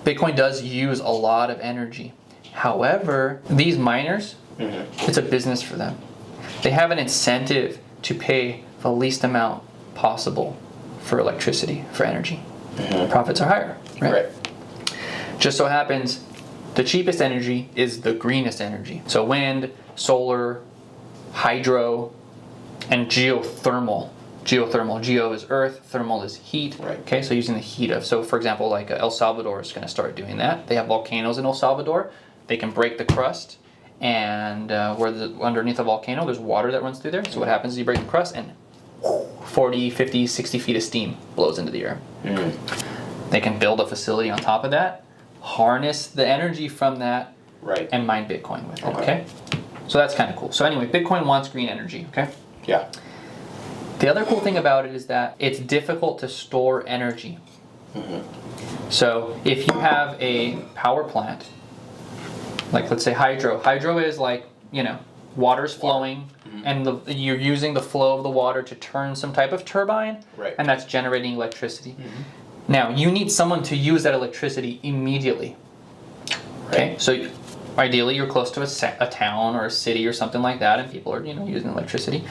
Bitcoin does use a lot of energy. However, these miners, it's a business for them. They have an incentive to pay the least amount possible for electricity, for energy. Profits are higher, right? Just so happens the cheapest energy is the greenest energy. So wind, solar, hydro, and geothermal. Geo is earth, thermal is heat. Okay, so using the heat of. So for example, like El Salvador is going to start doing that. They have volcanoes in El Salvador. They can break the crust, and underneath the volcano, there's water that runs through there. So what happens is you break the crust, and 40, 50, 60 feet of steam blows into the air. They can build a facility on top of that, harness the energy from that, and mine Bitcoin with it. Okay? So that's kind of cool. So anyway, Bitcoin wants green energy. Okay? Yeah. The other cool thing about it is that it's difficult to store energy. So if you have a power plant, like let's say hydro is like, water's flowing and you're using the flow of the water to turn some type of turbine, and that's generating electricity. Now you need someone to use that electricity immediately. Okay, so ideally you're close to a town or a city or something like that, and people are using electricity.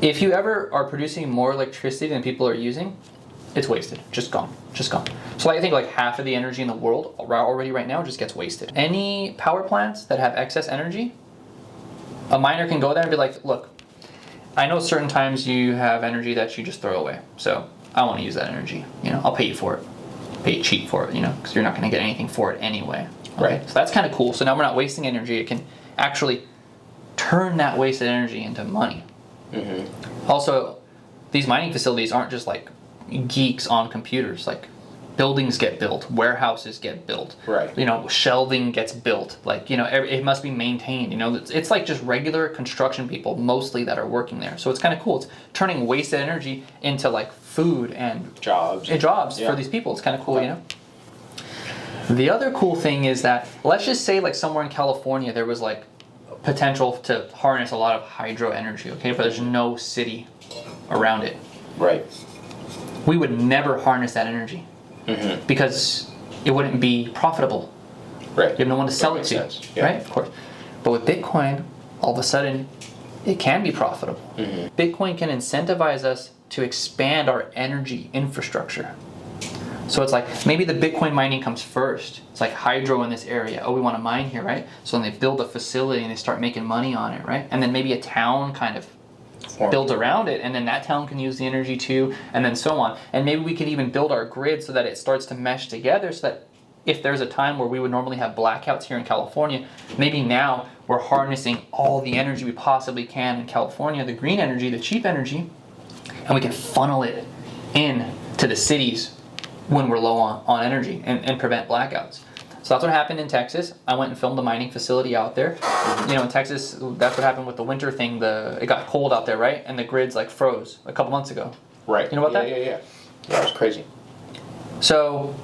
If you ever are producing more electricity than people are using, it's wasted, just gone. So I think like half of the energy in the world already right now just gets wasted. Any power plants that have excess energy, a miner can go there and be like, look, I know certain times you have energy that you just throw away, so I want to use that energy. I'll pay you for it, pay you cheap for it, because you're not going to get anything for it anyway. Okay? So that's kind of cool. So now we're not wasting energy. It can actually turn that wasted energy into money. Also, these mining facilities aren't just like geeks on computers. Like buildings get built, warehouses get built, shelving gets built. Like it must be maintained. It's like just regular construction people mostly that are working there. So it's kind of cool. It's turning wasted energy into like food and jobs for these people. It's kind of cool, The other cool thing is that let's just say like somewhere in California there was like potential to harness a lot of hydro energy, okay, but there's no city around it. We would never harness that energy because it wouldn't be profitable. You have no one to sell it to, right? Of course. But with Bitcoin, all of a sudden, it can be profitable. Bitcoin can incentivize us to expand our energy infrastructure. So it's like maybe the Bitcoin mining comes first. It's like hydro in this area. Oh, we want to mine here, right? So then they build a facility and they start making money on it, right? And then maybe a town kind of builds around it, and then that town can use the energy too, and then so on. And maybe we can even build our grid so that it starts to mesh together, so that if there's a time where we would normally have blackouts here in California, maybe now we're harnessing all the energy we possibly can in California, the green energy, the cheap energy, and we can funnel it in to the cities when we're low on energy and prevent blackouts. So that's what happened in Texas. I went and filmed a mining facility out there. In Texas, that's what happened with the winter thing. It got cold out there, right? And the grids like froze a couple months ago. Right. You know about that? Yeah, that was crazy. So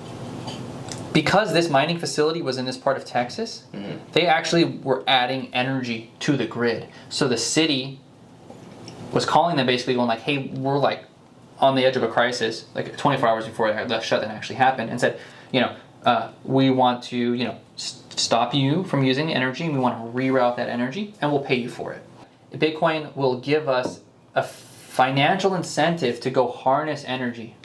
because this mining facility was in this part of Texas, they actually were adding energy to the grid. So the city was calling them basically going like, hey, we're like on the edge of a crisis, like 24 hours before the shutdown actually happened, and said, we want to, stop you from using the energy, and we want to reroute that energy, and we'll pay you for it. Bitcoin will give us a financial incentive to go harness energy.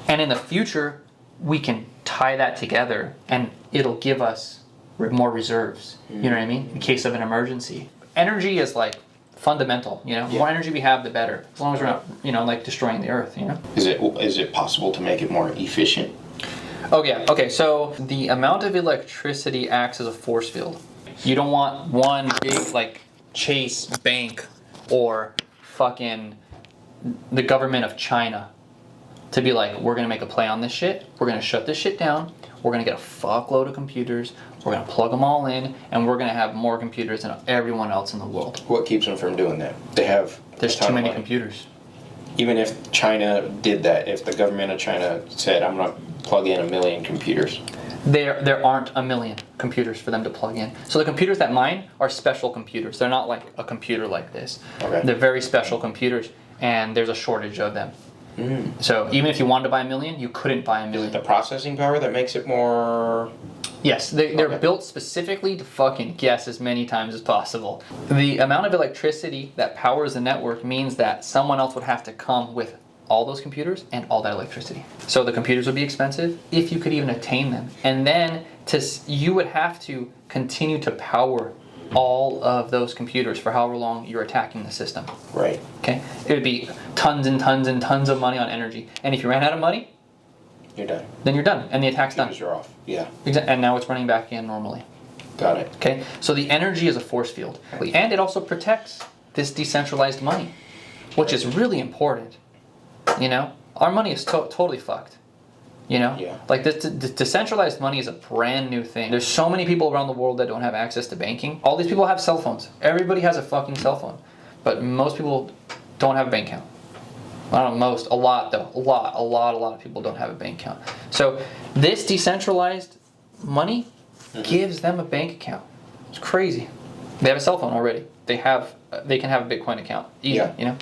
And in the future, we can tie that together, and it'll give us more reserves, you know what I mean, in case of an emergency. Energy is like fundamental, The more energy we have, the better. As long as we're not, like destroying the earth, Is it possible to make it more efficient? Oh yeah. Okay. So the amount of electricity acts as a force field. You don't want one big like Chase Bank or fucking the government of China to be like, we're gonna make a play on this shit. We're gonna shut this shit down. We're gonna get a fuckload of computers. We're gonna plug them all in, and we're gonna have more computers than everyone else in the world. What keeps them from doing that? There's too many computers. Even if China did that, if the government of China said, I'm going to plug in 1 million computers. There aren't 1 million computers for them to plug in. So the computers that mine are special computers. They're not like a computer like this. Okay. They're very special computers, and there's a shortage of them. So even if you wanted to buy 1 million, you couldn't buy 1 Is it million. the processing power that makes it more? Yes, they're Okay. built specifically to fucking guess as many times as possible. The amount of electricity that powers the network means that someone else would have to come with all those computers and all that electricity. So the computers would be expensive if you could even attain them. And then you would have to continue to power all of those computers for however long you're attacking the system. Right. Okay? It would be tons and tons and tons of money on energy. And if you ran out of money, You're done. then you're done and the attack's done. Computers are off. Yeah. And now it's running back in normally. Got it. Okay, so the energy is a force field, and it also protects this decentralized money, which is really important. You know, our money is totally fucked. You know, Yeah. like this decentralized money is a brand new thing. There's so many people around the world that don't have access to banking. All these people have cell phones. Everybody has a fucking cell phone, but most people don't have a bank account. I don't know, a lot though. A lot of people don't have a bank account. So this decentralized money gives them a bank account. It's crazy. They have a cell phone already. They can have a Bitcoin account. Easy, Yeah. you know.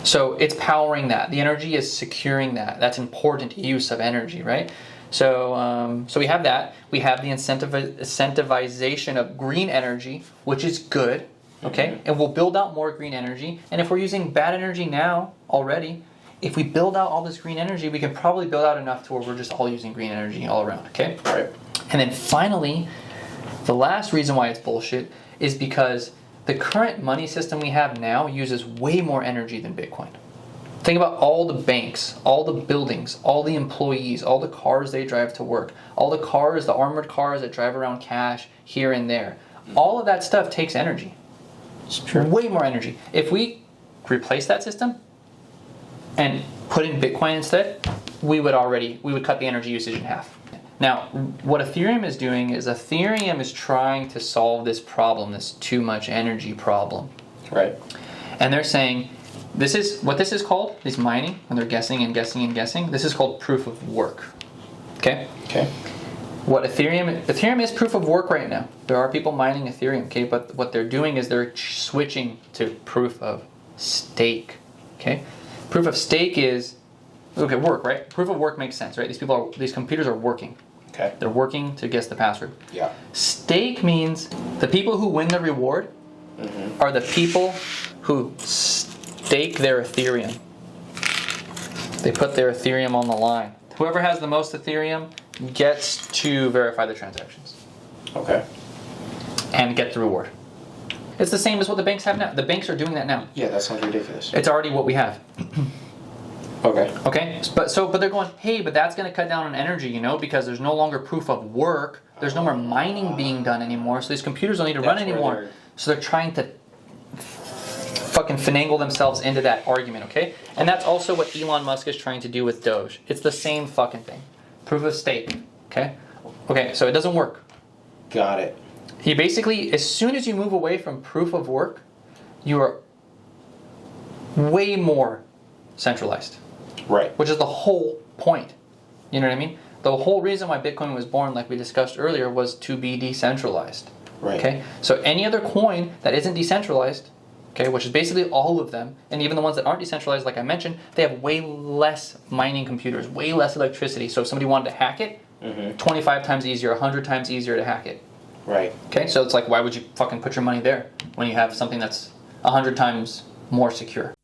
So it's powering that. The energy is securing that. That's important use of energy, right? So we have that. We have the incentivization of green energy, which is good. Okay, and we'll build out more green energy. And if we're using bad energy now already, if we build out all this green energy, we can probably build out enough to where we're just all using green energy all around. Okay. Right. And then finally, the last reason why it's bullshit is because the current money system we have now uses way more energy than Bitcoin. Think about all the banks, all the buildings, all the employees, all the cars they drive to work, all the cars, the armored cars that drive around cash here and there. All of that stuff takes energy. It's true. Way more energy. If we replace that system and put in Bitcoin instead, we would cut the energy usage in half. Now, what Ethereum is doing is Ethereum is trying to solve this problem, this too much energy problem. Right. And they're saying, this is called, this mining, when they're guessing and guessing and guessing, this is called proof of work. Okay? Okay. What Ethereum is proof of work right now. There are people mining Ethereum, okay? But what they're doing is they're switching to proof of stake, okay? Proof of stake is, okay, work, right? Proof of work makes sense, right? These computers are working. Okay. They're working to guess the password. Yeah. Stake means the people who win the reward are the people who stake their Ethereum. They put their Ethereum on the line. Whoever has the most Ethereum gets to verify the transactions Okay. and get the reward. It's the same as what the banks have now. The banks are doing that now. Yeah, that sounds ridiculous. It's already what we have. Okay. Okay? But they're going, hey, but that's going to cut down on energy, you know, because there's no longer proof of work. There's no more mining being done anymore, so these computers don't need to run That's where anymore. they're- So they're trying to fucking finagle themselves into that argument, okay? And that's also what Elon Musk is trying to do with Doge. It's the same fucking thing. Proof of stake, okay? Okay, so it doesn't work. Got it. He basically, as soon as you move away from proof of work, you are way more centralized, Right. which is the whole point. You know what I mean? The whole reason why Bitcoin was born, like we discussed earlier, was to be decentralized. Right. Okay? So any other coin that isn't decentralized, okay, which is basically all of them, and even the ones that aren't decentralized, like I mentioned, they have way less mining computers, way less electricity. So if somebody wanted to hack it, 25 times easier, 100 times easier to hack it. Right. Okay, so it's like, why would you fucking put your money there when you have something that's 100 times more secure?